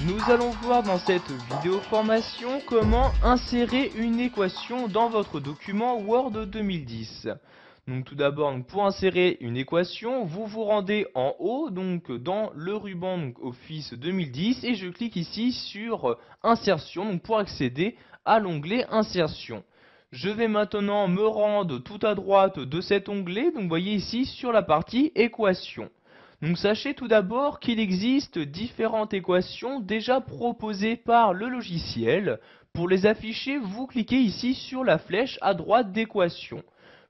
Nous allons voir dans cette vidéo formation comment insérer une équation dans votre document Word 2010. Donc tout d'abord, pour insérer une équation, vous vous rendez en haut, donc dans le ruban Office 2010, et je clique ici sur Insertion pour accéder à l'onglet Insertion. Je vais maintenant me rendre tout à droite de cet onglet, donc vous voyez ici sur la partie Équation. Donc sachez tout d'abord qu'il existe différentes équations déjà proposées par le logiciel. Pour les afficher, vous cliquez ici sur la flèche à droite d'équation.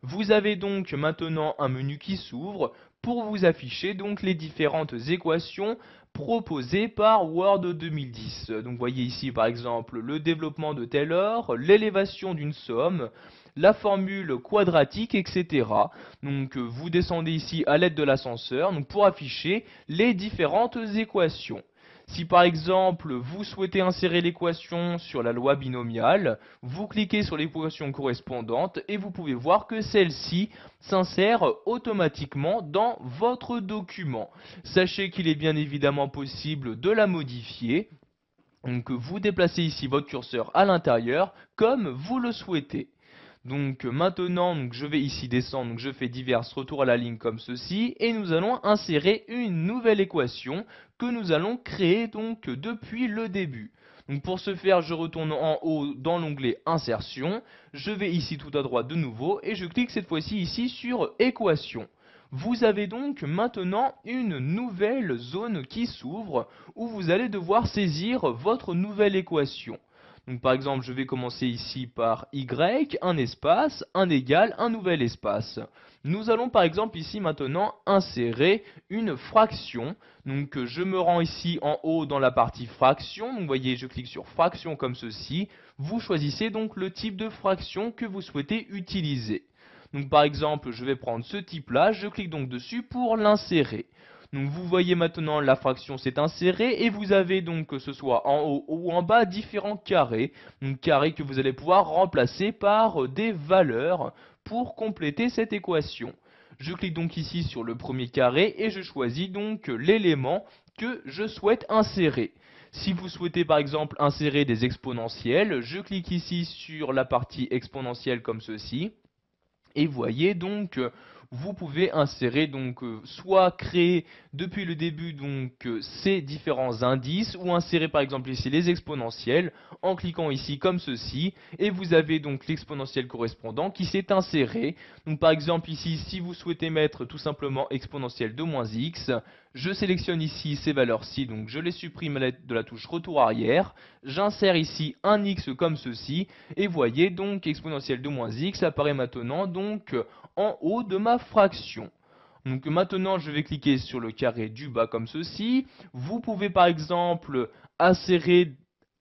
Vous avez donc maintenant un menu qui s'ouvre pour vous afficher donc les différentes équations proposées par Word 2010. Donc vous voyez ici par exemple le développement de Taylor, l'élévation d'une somme, la formule quadratique, etc. Donc vous descendez ici à l'aide de l'ascenseur pour afficher les différentes équations. Si par exemple vous souhaitez insérer l'équation sur la loi binomiale, vous cliquez sur l'équation correspondante et vous pouvez voir que celle-ci s'insère automatiquement dans votre document. Sachez qu'il est bien évidemment possible de la modifier. Donc vous déplacez ici votre curseur à l'intérieur comme vous le souhaitez. Donc maintenant, je vais ici descendre, je fais divers retours à la ligne comme ceci, et nous allons insérer une nouvelle équation que nous allons créer donc depuis le début. Donc pour ce faire, je retourne en haut dans l'onglet Insertion, je vais ici tout à droite de nouveau, et je clique cette fois-ci ici sur Équation. Vous avez donc maintenant une nouvelle zone qui s'ouvre, où vous allez devoir saisir votre nouvelle équation. Donc par exemple, je vais commencer ici par y, un espace, un égal, un nouvel espace. Nous allons par exemple ici maintenant insérer une fraction. Donc je me rends ici en haut dans la partie fraction. Donc vous voyez, je clique sur fraction comme ceci. Vous choisissez donc le type de fraction que vous souhaitez utiliser. Donc par exemple, je vais prendre ce type-là, je clique donc dessus pour l'insérer. Donc vous voyez maintenant la fraction s'est insérée et vous avez donc que ce soit en haut ou en bas différents carrés. Donc carrés que vous allez pouvoir remplacer par des valeurs pour compléter cette équation. Je clique donc ici sur le premier carré et je choisis donc l'élément que je souhaite insérer. Si vous souhaitez par exemple insérer des exponentielles, je clique ici sur la partie exponentielle comme ceci. Et voyez donc, vous pouvez insérer donc soit créer depuis le début ces différents indices ou insérer par exemple ici les exponentielles en cliquant ici comme ceci et vous avez donc l'exponentielle correspondant qui s'est inséré. Donc par exemple ici si vous souhaitez mettre tout simplement exponentielle de moins x, je sélectionne ici ces valeurs-ci, donc je les supprime à l'aide de la touche retour arrière, j'insère ici un x comme ceci et voyez donc exponentielle de moins x apparaît maintenant donc en haut de ma fraction. Donc maintenant je vais cliquer sur le carré du bas comme ceci. Vous pouvez par exemple insérer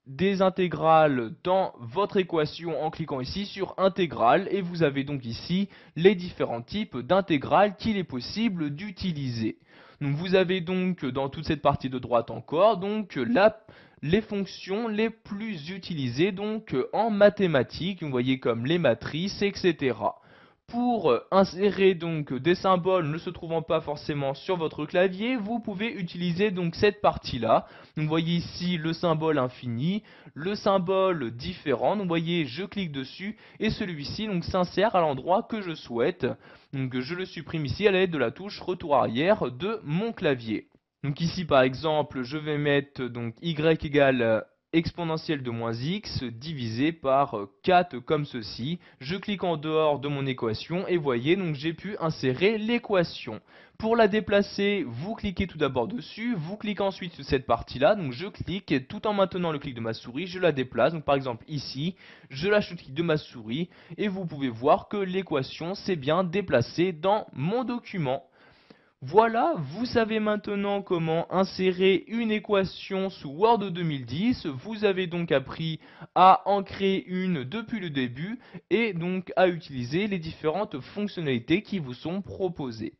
des intégrales dans votre équation en cliquant ici sur intégrale et vous avez donc ici les différents types d'intégrales qu'il est possible d'utiliser. Donc vous avez donc dans toute cette partie de droite encore donc les fonctions les plus utilisées donc en mathématiques, vous voyez comme les matrices, etc. Pour insérer donc des symboles ne se trouvant pas forcément sur votre clavier, vous pouvez utiliser donc cette partie-là. Donc vous voyez ici le symbole infini, le symbole différent. Donc vous voyez, je clique dessus et celui-ci donc s'insère à l'endroit que je souhaite. Donc je le supprime ici à l'aide de la touche retour arrière de mon clavier. Donc ici par exemple, je vais mettre donc y égale exponentielle de moins x divisé par 4 comme ceci. Je clique en dehors de mon équation et voyez donc j'ai pu insérer l'équation. Pour la déplacer, vous cliquez tout d'abord dessus, vous cliquez ensuite sur cette partie-là, donc je clique et tout en maintenant le clic de ma souris, je la déplace. Donc par exemple ici, je lâche le clic de ma souris et vous pouvez voir que l'équation s'est bien déplacée dans mon document. Voilà, vous savez maintenant comment insérer une équation sous Word 2010. Vous avez donc appris à en créer une depuis le début et donc à utiliser les différentes fonctionnalités qui vous sont proposées.